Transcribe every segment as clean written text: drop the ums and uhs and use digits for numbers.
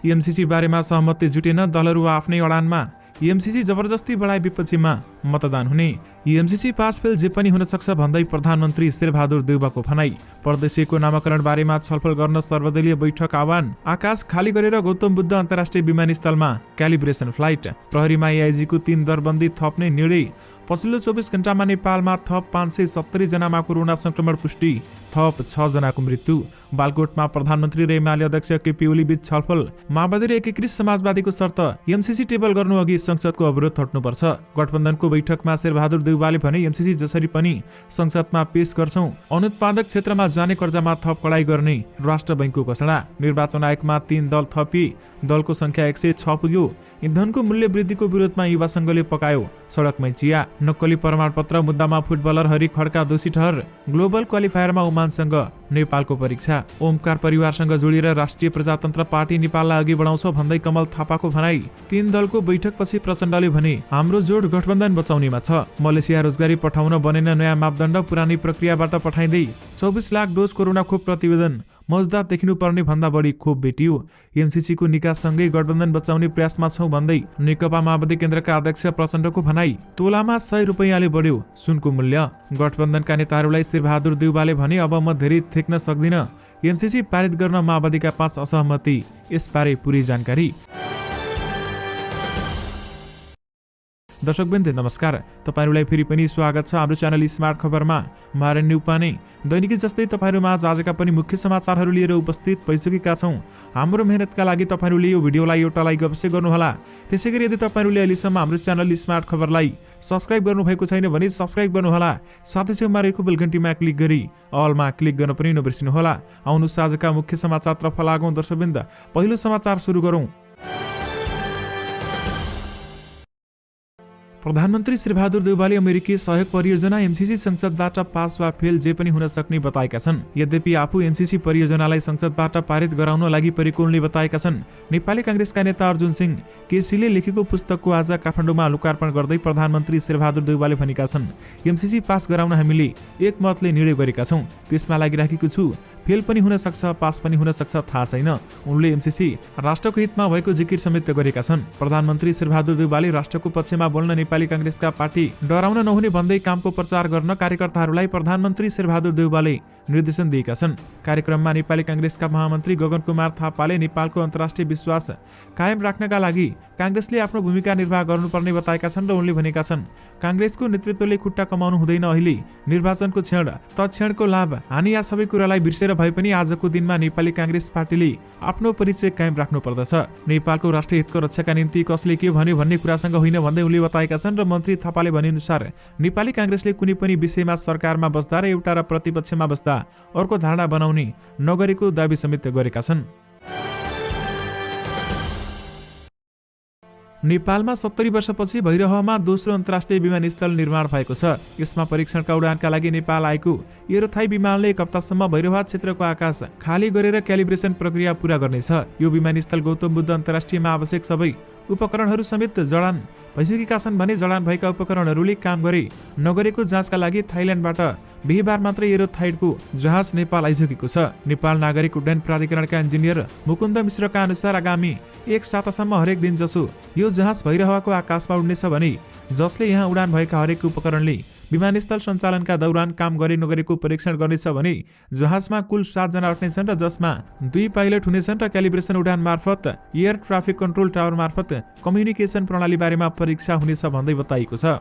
MCC बारेमा सहमति जुटेन, दलहरू आफ्नै अडानमा। एमसीसी जबरजस्ती बढाए विपक्षीमा मतदान हुने। एमसीसी पास फेल जे पनि हुन सक्छ भन्दै प्रधानमन्त्री शेरबहादुर देउवाको भनाई। परदेशीको नामाकरण बारेमा छलफल गर्न सर्वदलीय बैठक आह्वान। आकाश खाली गरेर गौतम बुद्ध अन्तर्राष्ट्रिय विमानस्थलमा क्यालिब्रेसन फ्लाइट। प्रहरीमा एआइजीको 3 दरबन्दी थप्ने निर्णय। पछिल्लो 24 घण्टामा नेपालमा थप 570 जनामा कोरोना संक्रमण पुष्टि, थप 6 जनाको मृत्यु। बालकोटमा प्रधानमन्त्री र एमाले अध्यक्ष केपी ओली बीच छलफल। माओवादी र एकीकृत समाजवादीको शर्त एमसीसी टेबल गर्नु अघि संसदको अवरोध हट्नुपर्छ। गठबन्धनको बैठकमा शेरबहादुर देउवाले भने एमसीसी जसरी पनि संसदमा पेश गर्छौं। अनुत्पादक क्षेत्रमा जाने कर्जामा थप कडाई गर्ने राष्ट्र बैंकको घोषणा। निर्वाचन आयोगमा 3 दल थपिए, दलको संख्या 106 पुग्यो। इन्धनको मूल्य वृद्धिको विरोधमा युवा संघले पकायो सडकमै चिया। नक्कली प्रमाणपत्र मुद्दामा फुटबलर हरि खड्का दोषी ठहर। ग्लोबल क्वालिफायरमा ओमानसँग नेपालको परीक्षा। ओमकार परिवारसँग जोडिएर राष्ट्रिय प्रजातन्त्र पार्टी नेपाललाई अघि बढाउँछ भन्दै कमल थापाको भनाई। 3 दलको बैठकपछि प्रचण्डले भने हाम्रो जोड गठबन्धन बचाउनेमा छ। मलेसिया रोजगारी पठाउन बनेन नयाँ मापदण्ड, पुरानी प्रक्रियाबाट पठाइँदै 24 लाख डोज कोरोना खोप प्रतिवेदन। मौजदात देखिनुपर्ने भन्दा बढी खोप भेटियो। एमसीसीको निकाससँगै गठबन्धन बचाउने प्रयासमा छौं भन्दै नेकपा माओवादी केन्द्रका अध्यक्ष प्रचण्डको भनाई। तोलामा 100 रुपैयाँले बढ्यो सुनको मूल्य। गठबन्धनका नेताहरूलाई शेरबहादुर देउवाले भने अब म धेरै थेक्न सक्दिन। एमसीसी पारित गर्न माओवादीका 5 असहमति। यसबारे पूरी जानकारी। दर्शकवृन्द नमस्कार, तपाईहरुलाई फेरि पनि स्वागत छ हाम्रो च्यानल स्मार्ट खबरमा। मारण्य उपाने दैनिकी जस्तै तपाईहरुमा आजका पनि मुख्य समाचारहरू लिएर उपस्थित भइसकेका छौं। हाम्रो मेहनतका लागि तपाईहरुले यो भिडियोलाई एउटा लाइक अवश्य गर्नुहोला। त्यसैगरी यदि तपाईहरुले अहिलेसम्म हाम्रो च्यानल स्मार्ट खबरलाई सब्स्क्राइब गर्नुभएको छैन भने सब्स्क्राइब गर्नुहोला। साथै छेउमा रहेको बेल घण्टीमा क्लिक गरी अलमा क्लिक गर्न पनि नबिर्सिनुहोला। आउनुहोस् आजका मुख्य समाचारतर्फ लागौं दर्शकवृन्द। पहिलो समाचार सुरु गरौं। प्रधानमन्त्री शेरबहादुर देउवाले अमेरिकी सहयोग परियोजना एमसीसी संसदबाट पास वा फेल जे पनि हुन सक्ने बताएका छन्। यद्यपि आफू एमसीसी परियोजनालाई संसदबाट पारित गराउन लागि परेको उनले बताएका छन्। नेपाली कांग्रेसका नेता अर्जुन सिंह केसीले लेखेको पुस्तकको आज काठमाडौँमा लोकार्पण गर्दै प्रधानमन्त्री शेरबहादुर देउवाले भनेका छन्, एमसीसी पास गराउन हामीले एकमतले निर्णय गरेका छौं। त्यसमा लागिराखेको छु। फेल पनि हुन सक्छ, पास पनि हुन सक्छ, थाहा छैन। उनले एमसीसी राष्ट्रको हितमा भएको जिकिर समेत गरेका छन्। प्रधानमन्त्री शेरबहादुर देउवाले राष्ट्रको पक्षमा बोल्न नेपाली कांग्रेसका पार्टी डराउन नहुने भन्दै कामको प्रचार गर्न कार्यकर्ताहरूलाई प्रधानमन्त्री शेरबहादुर देउवाले निर्देशन दिएका छन्। कार्यक्रममा नेपाली कांग्रेसका महामन्त्री गगन कुमार थापाले नेपालको अन्तर्राष्ट्रिय विश्वास कायम राख्नका लागि कांग्रेसले आफ्नो भूमिका निर्वाह गर्नुपर्ने बताएका छन् र उनले भनेका छन्, कांग्रेसको नेतृत्वले खुट्टा कमाउनु हुँदैन। अहिले निर्वाचनको क्षण, तत्क्षणको लाभ, हानि या सबै कुरालाई बिर्सेर भए पनि आजको दिनमा नेपाली कांग्रेस पार्टीले आफ्नो परिचय कायम राख्नु पर्दछ। नेपालको राष्ट्रिय हितको रक्षाका निम्ति कसले के भन्यो भन्ने कुरासँग होइन भन्दै उनले बताएका छन्। र मन्त्री थापाले भने अनुसार नेपाली कांग्रेसले कुनै पनि विषयमा सरकारमा बस्दा र एउटा र प्रतिपक्षमा बस्दा अर्को धारणा बनाउने नगरेको दाबी समेत गरेका छन्। नेपालमा 70 वर्षपछि भैरहमा दोस्रो अन्तर्राष्ट्रिय विमानस्थल निर्माण भएको छ। यसमा परीक्षणका उडानका लागि नेपाल आएको एरोथाई विमानले 1 हप्तासम्म भैरह क्षेत्रको आकाश खाली गरेर क्यालिब्रेसन प्रक्रिया पूरा गर्नेछ। यो विमानस्थल गौतम बुद्ध अन्तर्राष्ट्रियमा आवश्यक सबै उपकरणहरू समेत जडान भइसकेका छन् भने जडान भएका उपकरणहरूले काम गरे नगरेको जाँचका लागि थाइल्यान्डबाट बिहीबार मात्र एरोथाइडको जहाज नेपाल आइसकेको छ। नेपाल नागरिक उड्डयन प्राधिकरणका इन्जिनियर मुकुन्द मिश्रका अनुसार आगामी 1 सातासम्म हरेक दिन जसो यो जहाज भैरहको आकाशमा उड्नेछ भने जसले यहाँ उडान भएका हरेक उपकरणले विमानस्थल सञ्चालनका दौरान काम गरे नगरेको परीक्षण गर्नेछ भने जहाजमा कुल 7 जना अट्नेछन् र जसमा 2 पाइलट हुनेछन् र क्यालिब्रेसन उडान मार्फत एयर ट्राफिक कन्ट्रोल टावर मार्फत कम्युनिकेसन प्रणाली बारेमा परीक्षा हुनेछ भन्दै बताइएको छ।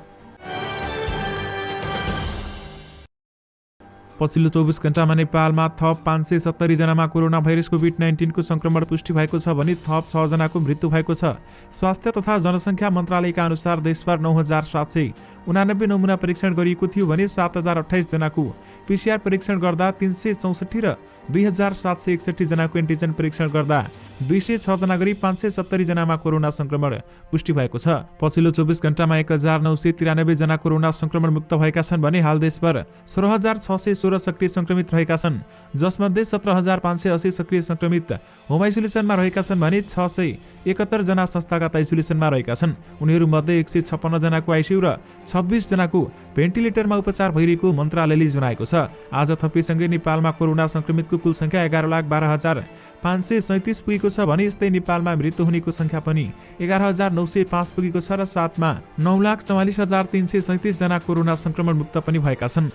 पछिल्लो 24 घण्टामा नेपालमा थप 570 जनामा कोरोना भाइरस कोभिड-19 को संक्रमण पुष्टि भएको छ भने थप 6 जनाको मृत्यु भएको छ। स्वास्थ्य तथा जनसङ्ख्या मन्त्रालयका अनुसार देशभर 9789 नमुना परीक्षण गरिएको थियो भने 7028 जनाको पीसीआर परीक्षण गर्दा 364 र 2761 जनाको एन्टिजन परीक्षण गर्दा 206 जना गरी 570 जनामा कोरोना संक्रमण पुष्टि भएको छ। पछिल्लो 24 घण्टामा 1993 जना कोरोना संक्रमण मुक्त भएका छन् भने हाल देशभर 16616 16 सक्रिय संक्रमित रहेका छन्, जसमध्ये 17,580 सक्रिय संक्रमित होम आइसोलेसनमा रहेका छन् भने 671 जना संस्थागत आइसोलेसनमा रहेका छन्। उनीहरूमध्ये 156 जनाको आइसियु र 26 जनाको भेन्टिलेटरमा उपचार भइरहेको मन्त्रालयले जनाएको छ। आज थपिसँगै नेपालमा कोरोना संक्रमितको कुल संख्या 11,12,537 पुगेको छ भने यस्तै नेपालमा मृत्यु हुनेको संख्या पनि 11,905 पुगेको छ र साथमा 9,44,337 जना कोरोना संक्रमण मुक्त पनि भएका छन्।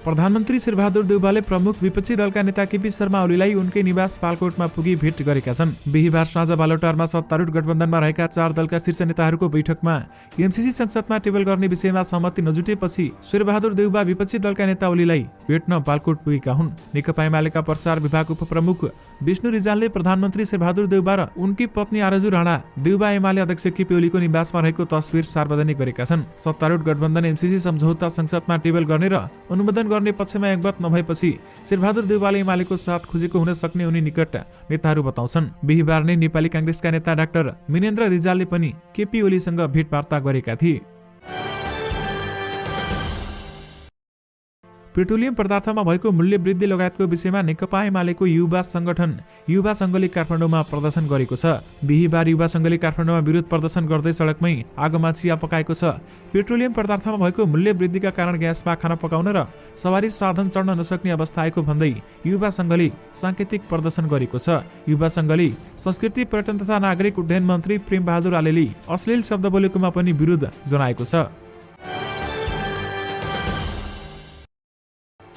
प्रधानमन्त्री शेरबहादुर देउवाले प्रमुख विपक्षी दलका नेता केपी शर्मा ओलीलाई उनकै निवास पालकोटमा पुगी भेट गरेका छन्। बिहीबार साँझ बालोटारमा सत्तारूढ गठबन्धनमा रहेका 4 दलका शीर्ष नेताहरूको बैठकमा एमसीसी संसदमा टेबल गर्ने विषयमा सहमति नजुटेपछि शेरबहादुर देउवा विपक्षी दलका नेता ओलीलाई भेट्न बालकोट पुगेका हुन्। नेकपा एमालेका प्रचार विभाग उपप्रमुख विष्णु रिजालले प्रधानमन्त्री शेरबहादुर देउवा र उनकी पत्नी आरजु राणा देउवा एमाले अध्यक्ष केपी ओलीको निवासमा रहेको तस्बिर सार्वजनिक गरेका छन्। सत्तारूढ गठबन्धन एमसीसी सम्झौता संसदमा टेबल गर्ने र अनुमोदन गर्ने पक्षमा एकमत नभएपछि शेरबहादुर देउवाले एमालेको साथ खोजेको हुन सक्ने उनी निकट नेताहरू बताउँछन्। बिहीबार नै नेपाली कांग्रेसका नेता डाक्टर मिनेन्द्र रिजालले पनि केपी ओलीसँग भेटवार्ता गरेका थिए। पेट्रोलियम पदार्थमा भएको मूल्य वृद्धि लगायतको विषयमा नेकपा एमालेको युवा संगठन युवा संघले काठमाडौँमा प्रदर्शन गरेको छ। बिहीबार युवा संघले काठमाडौँमा विरोध प्रदर्शन गर्दै सडकमै आगोमा चिया पकाएको छ। पेट्रोलियम पदार्थमा भएको मूल्य वृद्धिका कारण ग्यासमा खाना पकाउन र सवारी साधन चढ्न नसक्ने अवस्था आएको भन्दै युवा संघले सांकेतिक प्रदर्शन गरेको छ। युवा संघले संस्कृति पर्यटन तथा नागरिक उड्डयन मन्त्री प्रेम बहादुर आलेले अश्लील शब्द बोलेकोमा पनि विरोध जनाएको छ।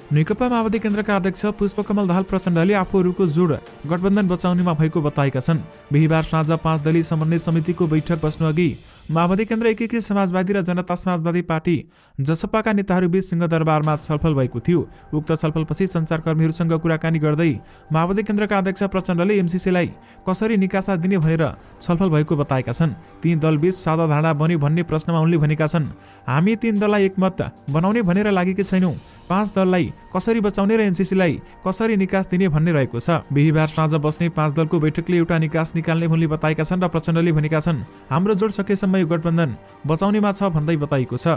नेकपा माओवादी केन्द्रका अध्यक्ष पुष्पकमल दाहाल प्रचण्डले आफूहरूको जोड गठबन्धन बचाउनेमा भएको बताएका छन्। बिहीबार साँझ 5 दलीय समन्वय समितिको बैठक बस्नुअघि माओवादी केन्द्र एकीकृत समाजवादी र जनता समाजवादी पार्टी जसपाका नेताहरूबीच सिंहदरबारमा छलफल भएको थियो। उक्त छलफलपछि सञ्चारकर्मीहरूसँग कुराकानी गर्दै माओवादी केन्द्रका अध्यक्ष प्रचण्डले एमसीसीलाई कसरी निकासा दिने भनेर छलफल भएको बताएका छन्। ती दलबीच सादा धारणा बन्यो भन्ने प्रश्नमा उनले भनेका छन्, हामी 3 दललाई एकमत बनाउने भनेर लागेकै छैनौँ। 5 दललाई कसरी बचाउने र एमसीसीलाई कसरी निकास दिने भन्ने रहेको छ। बिहीबार साँझ बस्ने 5 दलको बैठकले एउटा निकास निकाल्ने उनले बताएका छन् र प्रचण्डले भनेका छन्, हाम्रो जोड सकेसम्म यो गठबन्धन बचाउनेमा छ भन्दै बताइएको छ।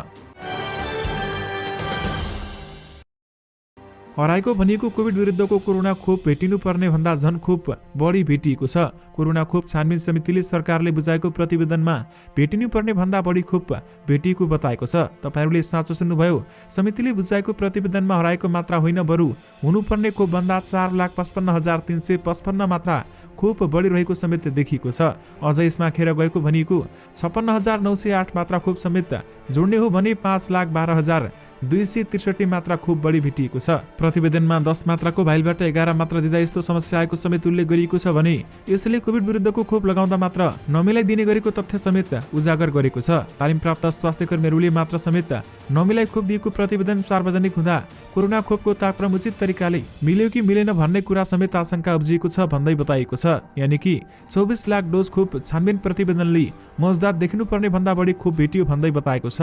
हराएको भनिएको कोभिड विरुद्धको कोरोना खोप भेटिनु पर्ने भन्दा झन खोप बढी भेटिएको छ। कोरोना खोप छानबिन समितिले सरकारले बुझाएको प्रतिवेदनमा भेटिनु पर्ने भन्दा बढी खोप भेटिएको बताएको छ। तपाईहरूले साँचो सुन्नुभयो। समितिले बुझाएको प्रतिवेदनमा हराएको मात्रा होइन, बरु हुनुपर्ने खोप भन्दा 4,55,355 मात्रा खोप बढिरहेको समेत देखिएको छ। अझ यसमा खेर गएको भनिएको 56,908 मात्रा खोप समेत जोड्ने हो भने 5,12,263 मात्रा खोप बढी भेटिएको छ। प्रतिवेदनमा 10 मात्राको भाइलबाट 11 मात्रा दिँदा यस्तो समस्या आएको समेत उल्लेख गरिएको छ भने यसले कोभिड विरुद्धको खोप लगाउँदा मात्र नमिलाइदिने गरेको तथ्य समेत उजागर गरेको छ। तालिम प्राप्त स्वास्थ्य कर्मीहरूले मात्र समेत नमिलाई खोप दिएको प्रतिवेदन सार्वजनिक हुँदा कोरोना खोपको तापक्रम उचित तरिकाले मिल्यो कि मिलेन भन्ने कुरा समेत आशंका उब्जिएको छ भन्दै बताइएको छ। यानि कि 24 लाख डोज खोप छानबिन प्रतिवेदनले मौजदात देखिनुपर्ने भन्दा बढी खोप भेटियो भन्दै बताएको छ।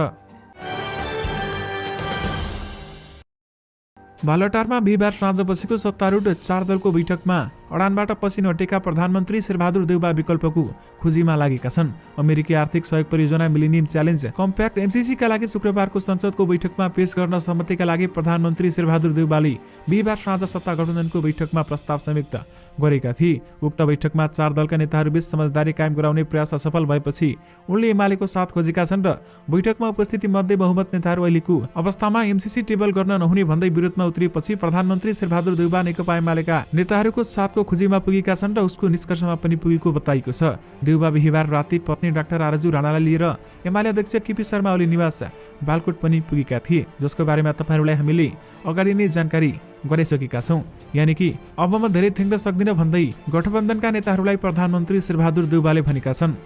बालटारमा बिहीबार साँझ बसेको सत्तारूढ 4 दलको बैठकमा अडानबाट पसिनो हटेका प्रधानमन्त्री शेरबहादुर देउवा विकल्पको खोजीमा लागेका छन्। अमेरिकी आर्थिक सहयोग परियोजना मिलेनियम च्यालेन्ज कम्प्याक्ट एमसीसीका लागि शुक्रबारको संसदको बैठकमा पेश गर्न सहमतिका लागि प्रधानमन्त्री शेरबहादुर देउवाले बिहीबार साँझ सत्ता गठबन्धनको बैठकमा प्रस्ताव समेत गरेका थिए। उक्त बैठकमा 4 दलका नेताहरूबीच समझदारी कायम गराउने प्रयास असफल भएपछि उनले एमालेको साथ खोजेका छन् र बैठकमा उपस्थिति मध्ये बहुमत नेताहरू अहिलेको अवस्थामा एमसीसी टेबल गर्न नहुने भन्दै विरोधमा उत्रिएपछि प्रधानमन्त्री शेरबहादुर देउवा नेकपा एमालेका नेताहरूको साथ खोजीमा पुगेका छन् र उसको निष्कर्षमा पनि पुगेको बताइएको छ। देउवा बिहीबार राति पत्नी डाक्टर आरजु राणालाई लिएर एमाले अध्यक्ष केपी शर्मा ओली निवास बालकोट पनि पुगेका थिए, जसको बारेमा तपाईहरूलाई हामीले अगाडि नै जानकारी गराइसकेका छौं। यानि कि अब म धेरै थेङ्न सक्दिन भन्दै गठबन्धनका नेताहरूलाई प्रधानमन्त्री शेरबहादुर देउवाले भनेका छन्।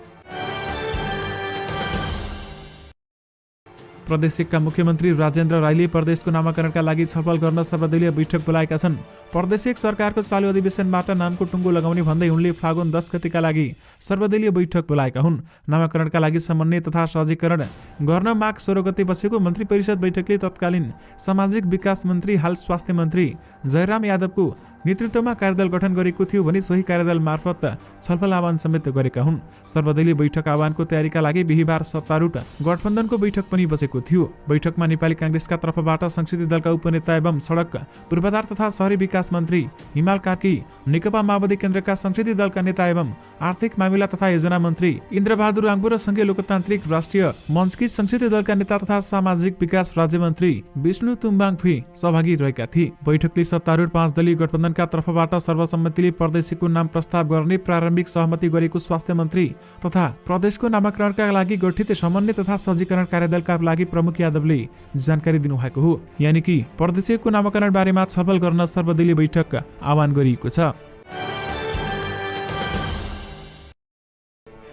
प्रदेश एकका मुख्यमन्त्री राजेन्द्र राईले प्रदेशको नामाकरणका लागि छलफल गर्न सर्वदलीय बैठक बोलाएका छन्। प्रदेश एक सरकारको चालु अधिवेशनबाट नामको टुङ्गो लगाउने भन्दै उनले फागुन 10 गतेका लागि सर्वदलीय बैठक बोलाएका हुन्। नामाकरणका लागि समन्वय तथा सहजीकरण गर्न माघ 16 गते बसेको मन्त्री परिषद बैठकले तत्कालीन सामाजिक विकास मन्त्री हाल स्वास्थ्य मन्त्री जयराम यादवको नेतृत्वमा कार्यदल गठन गरेको थियो भने सोही कार्यदल मार्फत छलफल आह्वान समेत गरेका हुन्। सर्वदलीय बैठक आह्वानको तयारीका लागि बिहीबार सत्तारूढ गठबन्धनको बैठक पनि बसेको थियो। बैठकमा नेपाली कांग्रेसका तर्फबाट संसदीय दलका उपनेता एवं सडक पूर्वाधार तथा शहरी विकास मन्त्री हिमाल कार्की, नेकपा माओवादी केन्द्रका संसदीय दलका नेता एवं आर्थिक मामिला तथा योजना मन्त्री इन्द्रबहादुर आङ्बो र संघीय लोकतान्त्रिक राष्ट्रिय मञ्चकी संसदीय दलका नेता तथा सामाजिक विकास राज्य मन्त्री विष्णु तुम्बाङ फुई सहभागी रहेका थिए। बैठकले सत्तारूढ 5 दलीय गठबन्धनका तर्फबाट सर्वसम्मतिले प्रदेशको नाम प्रस्ताव गर्ने प्रारम्भिक सहमति गरेको स्वास्थ्य मन्त्री तथा प्रदेशको नामाकरणका लागि गठित समन्वय तथा सज्जीकरण कार्यदलका लागि प्रमुख यादवले जानकारी दिनुभएको हो। यानि कि प्रदेशको नामाकरण बारेमा छलफल गर्न सर्वदलीय बैठक आह्वान गरिएको छ।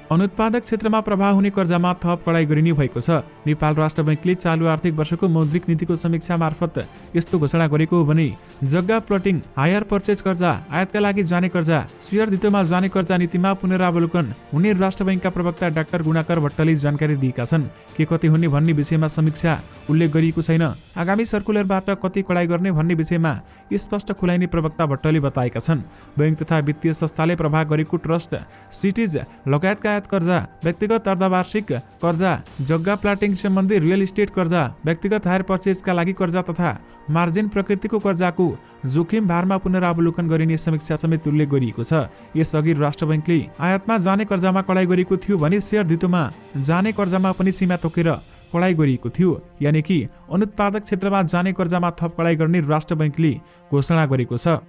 अनुत्पादक क्षेत्रमा प्रभाव हुने कर्जामा थप कडाई गरिने भएको छ। नेपाल राष्ट्र बैंकले चालु आर्थिक वर्षको मौद्रिक नीतिको समीक्षा मार्फत यस्तो घोषणा गरेको हो भने जग्गा प्लटिङ, हायर पर्चेज कर्जा, आयातका लागि जाने कर्जा, शेयर धितोमा जाने कर्जा नीतिमा पुनरावलोकन हुने राष्ट्र बैंकका प्रवक्ता डाक्टर गुणाकर भट्टले जानकारी दिएका छन्। के कति हुने भन्ने विषयमा समीक्षा उल्लेख गरिएको छैन। आगामी सर्कुलरबाट कति कडाई गर्ने भन्ने विषयमा स्पष्ट खुलाइने प्रवक्ता भट्टले बताएका छन्। बैंक तथा वित्तीय संस्थाले प्रभाव गरेको ट्रस्ट, सिटिज लगायतका कर्जा, व्यक्तिगत अर्धवार्षिक कर्जा, जग्गा प्लाटिङ सम्बन्धी रियल इस्टेट कर्जा, व्यक्तिगत हायर पर्चेजका लागि कर्जा तथा मार्जिन प्रकृतिको कर्जाको जोखिम भारमा पुनरावलोकन गरिने समीक्षा समेत उल्लेख गरिएको छ। यसअघि राष्ट्र बैंकले आयातमा जाने कर्जामा कडाई गरेको थियो भने शेयर धितोमा जाने कर्जामा पनि सीमा तोकेर कडाई गरिएको थियो। यानि कि अनुत्पादक क्षेत्रमा जाने कर्जामा थप कडाई गर्ने राष्ट्र बैंकले घोषणा गरेको छ।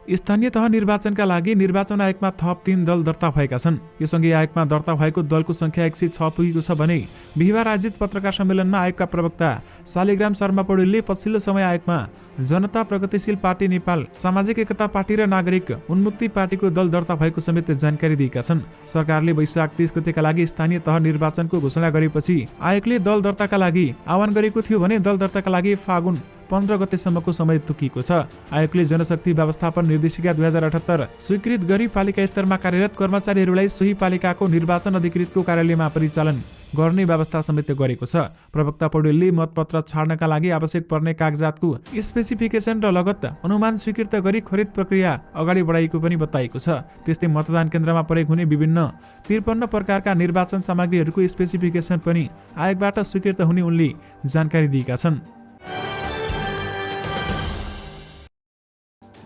स्थानीय तह निर्वाचनका लागि निर्वाचन आयोगमा थप 3 दल दर्ता भएका छन्। यससँगै आयोगमा दर्ता भएको दलको संख्या 106 पुगेको छ भने बिहीबार आयोजित पत्रकार सम्मेलनमा आयोगका प्रवक्ता शालिग्राम शर्मा पौडेलले पछिल्लो समय आयोगमा जनता प्रगतिशील पार्टी नेपाल, सामाजिक एकता पार्टी र नागरिक उन्मुक्ति पार्टीको दल दर्ता भएको समेत जानकारी दिएका छन्। सरकारले वैशाख 30 गतेका लागि स्थानीय तह निर्वाचनको घोषणा गरेपछि आयोगले दल दर्ताका लागि आह्वान गरेको थियो भने दल दर्ताका लागि फागुन 15 गतेसम्मको समय तोकिएको छ। आयोगले जनशक्ति व्यवस्थापन निर्देशिका 2078 स्वीकृत गरी पालिका स्तरमा कार्यरत कर्मचारीहरूलाई सोही पालिकाको निर्वाचन अधिकृतको कार्यालयमा परिचालन गर्ने व्यवस्था समेत गरेको छ। प्रवक्ता पौडेलले मतपत्र छाड्नका लागि आवश्यक पर्ने कागजातको स्पेसिफिकेसन र लगत अनुमान स्वीकृत गरी खरिद प्रक्रिया अगाडि बढाइएको पनि बताएको छ। त्यस्तै मतदान केन्द्रमा प्रयोग हुने विभिन्न 53 प्रकारका निर्वाचन सामग्रीहरूको स्पेसिफिकेसन पनि आयोगबाट स्वीकृत हुने उनले जानकारी दिएका छन्।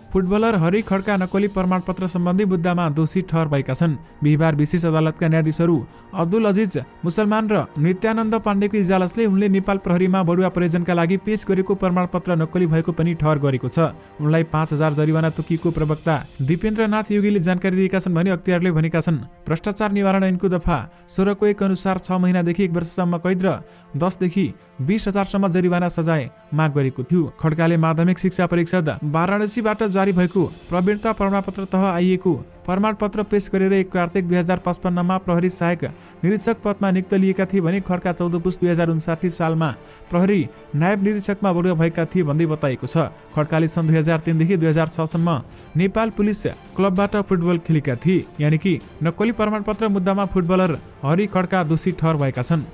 फुटबलर हरि खड्का नक्कली प्रमाणपत्र सम्बन्धी मुद्दामा दोषी ठहर भएका छन्। बिहीबार विशेष अदालतका न्यायाधीशहरू अब्दुल अजिज मुसलमान र नित्यानन्द पाण्डेको इजलासले उनले नेपाल प्रहरीमा बढुवा प्रयोजनका लागि पेश गरेको प्रमाणपत्र नक्कली भएको पनि ठहर गरेको छ। उनलाई 5000 जरिवाना तोकिएको प्रवक्ता दिपेन्द्रनाथ योगीले जानकारी दिएका छन् भने अख्तियारले भनेका छन् भ्रष्टाचार निवारण ऐनको दफा 16 को 1 अनुसार 6 महिनादेखि 1 वर्षसम्म कैद र 10 देखि 20,000 सम्म जरिवाना सजाय माग गरेको थियो। खड्काले माध्यमिक शिक्षा परिषद वाराणसीबाट जारी भएको प्रवीणता प्रमाणपत्र तह आइएको प्रमाणपत्र पेश गरेर 1 कार्तिक 2055 मा प्रहरी सहायक निरीक्षक पदमा नियुक्त लिएका थिए भने खड्का 14 पुस 2059 सालमा प्रहरी नायब निरीक्षकमा बढुवा भएका थिए भन्दै बताएको छ। खड्काले सन् 2003 देखि 2006 सम्म नेपाल पुलिस क्लबबाट फुटबल खेलेका थिए। यानि कि नक्कली प्रमाणपत्र मुद्दामा फुटबलर हरि खड्का दोषी ठहर भएका छन्।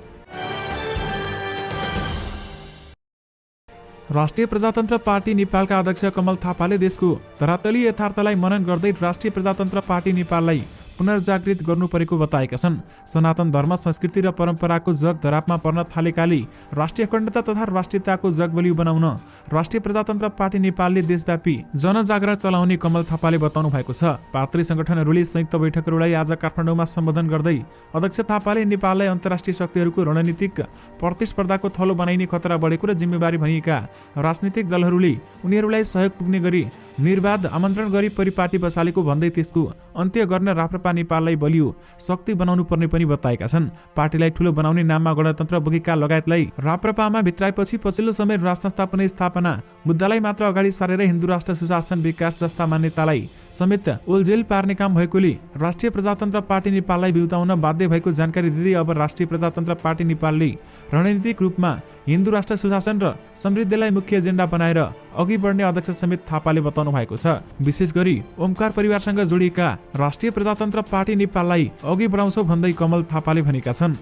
राष्ट्रिय प्रजातन्त्र पार्टी नेपालका अध्यक्ष कमल थापाले देशको धरातली यथार्थलाई मनन गर्दै राष्ट्रिय प्रजातन्त्र पार्टी नेपाललाई पुनर्जागृत गर्नु परेको बताएका छन्। सनातन धर्म, संस्कृति र परम्पराको जग धरापमा पर्न थालेकाले राष्ट्रिय अखण्डता तथा राष्ट्रियताको जग बलियो बनाउन राष्ट्रिय प्रजातन्त्र पार्टी नेपालले देशव्यापी जनजागरण चलाउने कमल थापाले बताउनु भएको छ। पात्री संगठनहरूले संयुक्त बैठकहरूलाई आज काठमाडौँमा सम्बोधन गर्दै अध्यक्ष थापाले नेपाललाई अन्तर्राष्ट्रिय शक्तिहरूको रणनीतिक प्रतिस्पर्धाको थलो बनाइने खतरा बढेको र जिम्मेवारी भनिएका राजनीतिक दलहरूले उनीहरूलाई सहयोग पुग्ने गरी निर्वाध आमन्त्रण गरी परिपाटी बसालेको भन्दै त्यसको अन्त्य गर्न राप्रपा नेपाललाई बलियो शक्ति बनाउनु पर्ने पनि बताएका छन्। पार्टीलाई ठूलो बनाउने नाममा गणतन्त्र बोकेका लगायतलाई राप्रपामा भित्राएपछि पछिल्लो समय राज संस्था पुनर्स्थापना मुद्दालाई मात्र अगाडि सारेर हिन्दू राष्ट्र सुशासन विकास जस्ता मान्यतालाई समेत ओलझेल पार्ने काम भएकोले राष्ट्रिय प्रजातन्त्र पार्टी नेपाललाई बिउताउन बाध्य भएको जानकारी दिँदै अब राष्ट्रिय प्रजातन्त्र पार्टी नेपालले रणनीतिक रूपमा हिन्दू राष्ट्र सुशासन र समृद्धिलाई मुख्य एजेन्डा बनाएर अघि बढ्ने अध्यक्ष समेत थापाले बताउनु भएको छ। विशेष गरी ओमकार परिवारसँग जोडिएका राष्ट्रिय प्रजातन्त्र पार्टी नेपाललाई अघि बढाउँछौ भन्दै कमल थापाले भनेका छन्।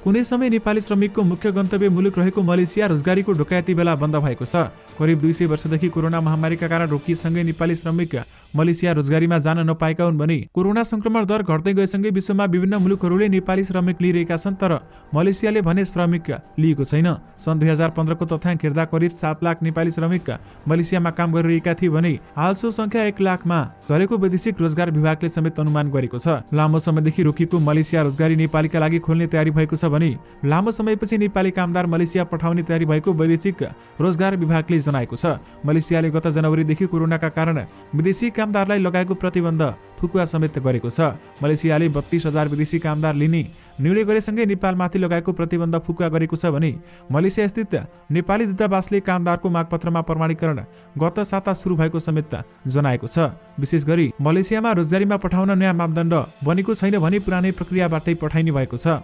कुनै समय नेपाली श्रमिकको मुख्य गन्तव्य मुलुक रहेको मलेसिया रोजगारीको ढोका यति बेला बन्द भएको छ। करिब 200 वर्षदेखि कोरोना महामारीका कारण रोकिएसँगै नेपाली श्रमिक मलेसिया रोजगारीमा जान नपाएका हुन् भने कोरोना संक्रमण दर घट्दै गएसँगै विश्वमा विभिन्न मुलुकहरूले नेपाली श्रमिक लिइरहेका छन्, तर मलेसियाले भने श्रमिक लिएको छैन। सन् 2015 को तथ्याङ्क हेर्दा करिब 7 लाख नेपाली श्रमिक मलेसियामा काम गरिरहेका थिए भने हाल सो संख्या 1 लाखमा झरेको वैदेशिक रोजगार विभागले समेत अनुमान गरेको छ। लामो समयदेखि रोकिएको मलेसिया रोजगारी नेपालीका लागि खोल्ने तयारी भएको छ भने लामो समयपछि नेपाली कामदार मलेसिया पठाउने तयारी भएको वैदेशिक रोजगार विभागले जनाएको छ। मलेसियाले गत जनवरीदेखि कोरोनाका कारण विदेशी कामदारलाई लगाएको प्रतिबन्ध फुकुवा समेत गरेको छ। मलेसियाले 32,000 विदेशी कामदार लिने निर्णय गरेसँगै नेपालमाथि लगाएको प्रतिबन्ध फुकुवा गरेको छ भने मलेसिया स्थित नेपाली दूतावासले कामदारको मागपत्रमा प्रमाणीकरण गत साता सुरु भएको समेत जनाएको छ। विशेष गरी मलेसियामा रोजगारीमा पठाउन नयाँ मापदण्ड बनेको छैन भने पुरानै प्रक्रियाबाटै पठाइने भएको छ।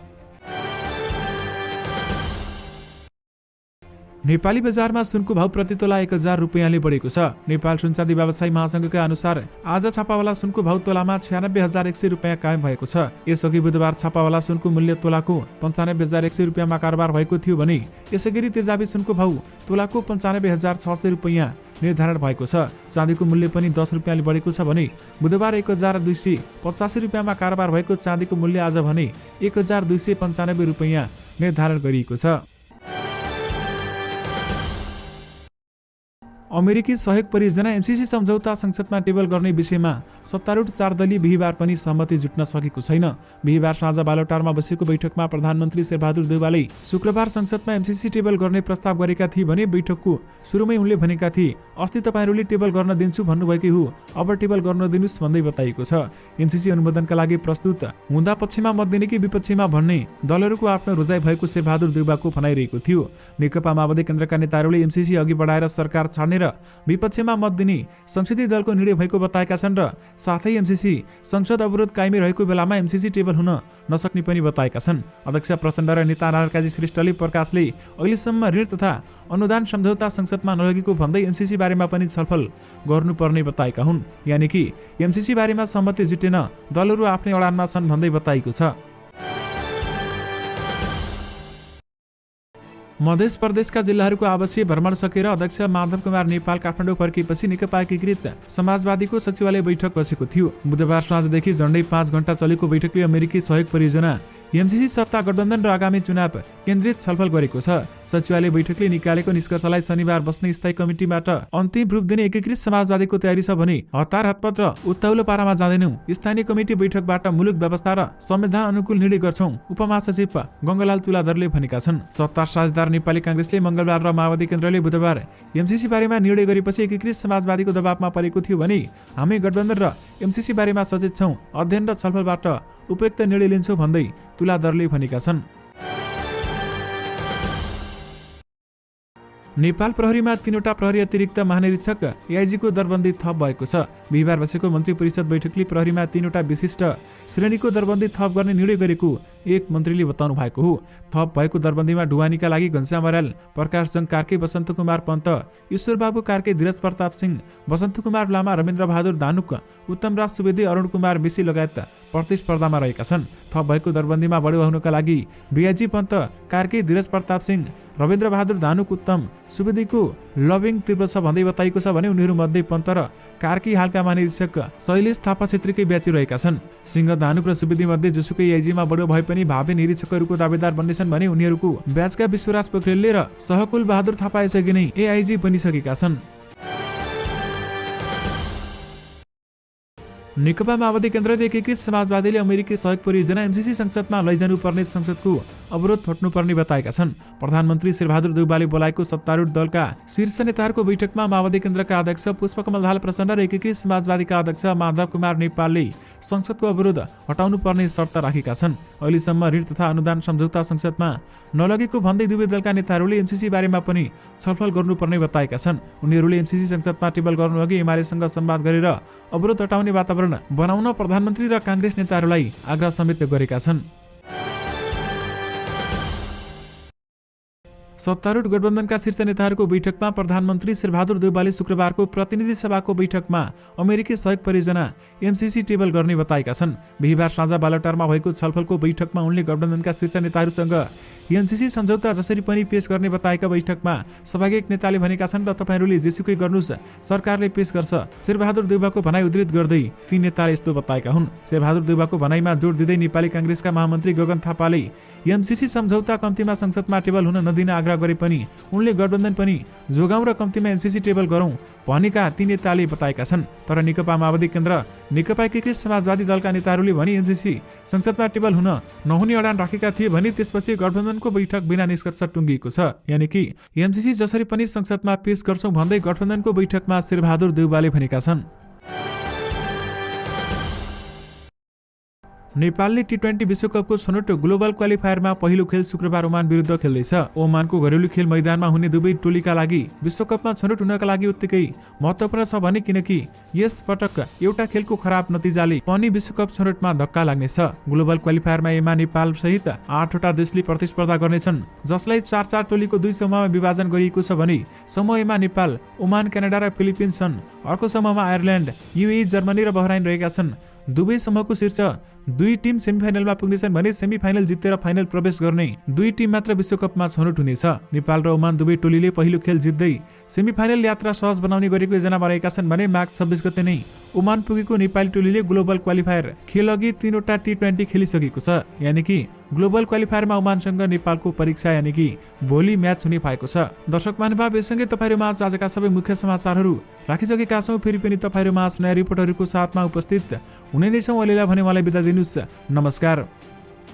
नेपाली बजारमा सुनको भाव प्रति तोला 1000 रुपैयाँले बढेको छ। नेपाल सुनचाँदी व्यवसायी महासंघका अनुसार आज छापावाला सुनको भाव तोलामा 96,100 रुपैयाँ कायम भएको छ। यसअघि बुधबार छापावाला सुनको मूल्य तोलाको 95,100 रुपैयाँमा कारोबार भएको थियो भने यसैगरी तेजाबी सुनको भाव तोलाको 95,600 रुपैयाँ निर्धारण भएको छ। चाँदीको मूल्य पनि 10 रुपैयाँले बढेको छ भने बुधबार 1,285 रुपैयाँमा कारोबार भएको चाँदीको मूल्य आज भने 1,295 रुपैयाँ निर्धारण गरिएको छ। अमेरिकी सहयोग परियोजना एमसीसी सम्झौता संसदमा टेबल गर्ने विषयमा सत्तारूढ 4 दलीय बिहिबार पनि सहमति जुट्न सकेको छैन। बिहिबार साँझ बालोटारमा बसेको बैठकमा प्रधानमन्त्री शेरबहादुर देउवाले शुक्रबार संसदमा एमसीसी टेबल गर्ने प्रस्ताव गरेका थिए भने बैठकको सुरुमै उनले भनेका थिए, अस्ति तपाईहरुले टेबल गर्न दिन्छु भन्नुभएकै हो, अब टेबल गर्न दिनुस् भन्दै बताइएको छ। एमसीसी अनुमोदनका लागि प्रस्तुत हुँदा पक्षमा मत दिने कि विपक्षमा भन्ने दलहरूको आफ्नो रोजाइ भएको शेरबहादुर देउवाको भनाइरहेको थियो। नेकपा माओवादी केन्द्रका नेताहरूले एमसीसी अघि बढाएर सरकार छाड्ने र विपक्षमा मत दिने संसदीय दलको निर्णय भएको बताएका छन् र साथै एमसीसी संसद अवरोध कायमै रहेको बेलामा एमसीसी टेबल हुन नसक्ने पनि बताएका छन्। अध्यक्ष प्रचण्ड र नेता नारायणकाजी श्रेष्ठले प्रकाशले अहिलेसम्म ऋण तथा अनुदान सम्झौता संसदमा नलगेको भन्दै एमसीसी बारेमा पनि छलफल गर्नुपर्ने बताएका हुन्। यानि कि एमसीसी बारेमा सहमति जुटेन, दलहरू आफ्नै अडानमा छन् भन्दै बताइएको छ। मध्य प्रदेशका जिल्लाहरूको आवासीय भ्रमण सकेर अध्यक्ष माधव कुमार नेपाल काठमाडौँ फर्किएपछि नेकपा एकीकृत समाजवादीको सचिवालय बैठक बसेको थियो। बुधबार साँझदेखि झण्डै 5 घण्टा चलेको बैठकले अमेरिकी सहयोग परियोजना एमसीसी सत्ता गठबन्धन र आगामी चुनाव केन्द्रित छलफल गरेको छ। सचिवालय बैठकले निकालेको निष्कर्षलाई शनिबार बस्ने स्थायी कमिटीबाट अन्तिम रूप दिने एकीकृत समाजवादीको तयारी छ भने हतार हतपत र उत्ताउलो पारामा जाँदैनौं। स्थानीय कमिटी बैठकबाट मुलुक व्यवस्था र संविधान अनुकूल निर्णय गर्छौं, उपमहासचिव गंगालाल तुलाधरले भनेका छन्। सत्ता साझेदार नेपाली कांग्रेसले मंगलबार र माओवादी केन्द्रले बुधबार एमसीसी बारेमा निर्णय गरेपछि एकीकृत समाजवादीको दबावमा परेको थियो भने हामी गठबन्धन र एमसीसी बारेमा सचेत छौं, अध्ययन र छलफलबाट उपयुक्त निर्णय लिन्छौं भन्दै तुलाधरले भनेका छन्। नेपाल प्रहरीमा 3वटा प्रहरी अतिरिक्त महानिरीक्षक एआईजीको दरबन्दी थप भएको छ। बिहिबार बसेको मन्त्री परिषद बैठकले प्रहरीमा 3वटा विशिष्ट श्रेणीको दरबन्दी थप गर्ने निर्णय गरेको एक मन्त्रीले बताउनु भएको हो। थप भएको दरबन्दीमा ढुवानीका लागि घनश्याम अर्याल, प्रकाश जङ कार्के, वसन्त कुमार पन्त, ईश्वरबाबु कार्के, धीरज प्रताप सिंह, वसन्त कुमार लामा, रविन्द्र बहादुर धानुक, उत्तम राज सुवेदी, अरुण कुमार बेसी लगायत प्रतिस्पर्धामा रहेका छन्। थप भएको दरबन्दीमा बढी हुनुका लागि डीआईजी पन्त, कार्के, धीरज प्रताप सिंह, रविन्द्र बहादुर धानुक, उत्तम सुवेदीको लबिङ तीव्र छ भन्दै बताइएको छ भने उनीहरूमध्ये पन्त र कार्की हालका महानिरीक्षक शैलेश थापा छेत्रीकै ब्याची रहेका छन्। सिंह, धानुक र सुवेदी मध्ये जोसुकै एआईजीमा बढो भए पनि भावी निरीक्षकहरूको दावेदार बन्नेछन् भने उनीहरूको ब्याचका विश्वराज पोखरेलले र सहकुल बहादुर थापा यसअघि नै एआईजी बनिसकेका छन्। नेकपा माओवादी केन्द्र र एकीकृत समाजवादीले अमेरिकी सहयोग परियोजना एमसीसी संसदमा लैजानुपर्ने संसदको अवरोध हट्नुपर्ने बताएका छन्। प्रधानमन्त्री शेरबहादुर देउवाले बोलाएको सत्तारूढ दलका शीर्ष नेताहरूको बैठकमा माओवादी केन्द्रका अध्यक्ष पुष्पकमल दाहाल प्रचण्ड र एकीकृत समाजवादीका अध्यक्ष माधव कुमार नेपालले संसदको अवरोध हटाउनुपर्ने शर्त राखेका छन्। अहिलेसम्म ऋण तथा अनुदान सम्झौता संसदमा नलगेको भन्दै दुवै दलका नेताहरूले एमसीसी बारेमा पनि छलफल गर्नुपर्ने बताएका छन्। उनीहरूले एमसीसी संसदमा टेबल गर्नुअघि एमालेसँग संवाद गरेर अवरोध हटाउने वातावरण बनाउन प्रधानमन्त्री र कांग्रेस नेताहरूलाई आग्रह समेत गरेका छन्। सत्तारूढ गठबन्धनका शीर्ष नेताहरूको बैठकमा प्रधानमन्त्री शेरबहादुर देउवाले शुक्रबारको प्रतिनिधि सभाको बैठकमा अमेरिकी सहयोग परियोजना एमसीसी टेबल गर्ने बताएका छन्। बिहिबार साँझ बालटारमा भएको छलफलको बैठकमा उनले गठबन्धनका शीर्ष नेताहरूसँग एमसीसी सम्झौता जसरी पनि पेश गर्ने बताएका बैठकमा सहभागी एक नेताले भनेका छन् र तपाईँहरूले जेसुकै गर्नुस् सरकारले पेश गर्छ। शेरबहादुर देउवाको भनाइ उद्धृत गर्दै ती नेताले यस्तो बताएका हुन्। शेरबहादुर देउवाको भनाइमा जोड दिँदै नेपाली कांग्रेसका महामन्त्री गगन थापाले एमसीसी सम्झौता कम्तीमा संसदमा टेबल हुन नदिन आग्रह गरे पनि उनले गठबन्धन पनि जोगाउँ र कम्तीमा एमसीसी टेबल गरौँ भनेका ती नेताले बताएका छन्। तर नेकपा माओवादी केन्द्र नेकपा एकीकृत समाजवादी दलका नेताहरूले भने एमसीसी संसदमा टेबल हुन नहुने अडान राखेका थिए भने त्यसपछि गठबन्धनको बैठक बिना निष्कर्ष टुङ्गिएको छ। यानि कि एमसीसी जसरी पनि संसदमा पेश गर्छौं भन्दै गठबन्धनको बैठकमा शेरबहादुर देउवाले भनेका छन्। नेपालले टी20 विश्वकपको छनौट ग्लोबल क्वालिफायरमा पहिलो खेल शुक्रबार ओमान विरुद्ध खेल्दैछ। ओमानको घरेलु खेल मैदानमा हुने दुवै टोलीका लागि विश्वकपमा छनौट हुनका लागि उत्तिकै महत्त्वपूर्ण छ भने किनकि यस पटक एउटा खेलको खराब नतिजाले पनि विश्वकप छनौटमा धक्का लाग्नेछ। ग्लोबल क्वालिफायरमा एमा नेपाल सहित 8वटा देशले प्रतिस्पर्धा गर्नेछन्, जसलाई 4-4 टोलीको 2 समूहमा विभाजन गरिएको छ भने समूह एमा नेपाल, ओमान, क्यानाडा र फिलिपिन्स छन्। अर्को समूहमा आयरल्यान्ड, युएई, जर्मनी र बहराइन रहेका छन्। दुवै समूहको शीर्ष 2 टिम सेमिफाइनलमा पुग्नेछन् भने सेमिफाइनल जितेर फाइनल प्रवेश गर्ने 2 टिम मात्र विश्वकपमा छनौट हुनेछ। नेपाल र ओमान दुवै टोलीले पहिलो खेल जित्दै सेमिफाइनल यात्रा सहज बनाउने गरेको योजनामा रहेका छन् भने माघ 26 गते नै ओमान पुगेको नेपाली टोलीले ग्लोबल क्वालिफायर खेल अघि 3वटा टी20 खेलिसकेको छ। यानि कि ग्लोबल क्वालिफायरमा ओमानसँग नेपालको परीक्षा यानि कि भोलि म्याच हुने भएको छ। दर्शक महानुभाव, यससँगै तपाईँहरूमा आजका सबै मुख्य समाचारहरू राखिसकेका छौँ। फेरि पनि तपाईँहरूमा नयाँ रिपोर्टहरूको साथमा उपस्थित हुने नै छौँ। अहिलेलाई भने मलाई बिदा दिनुहोस्। नमस्कार।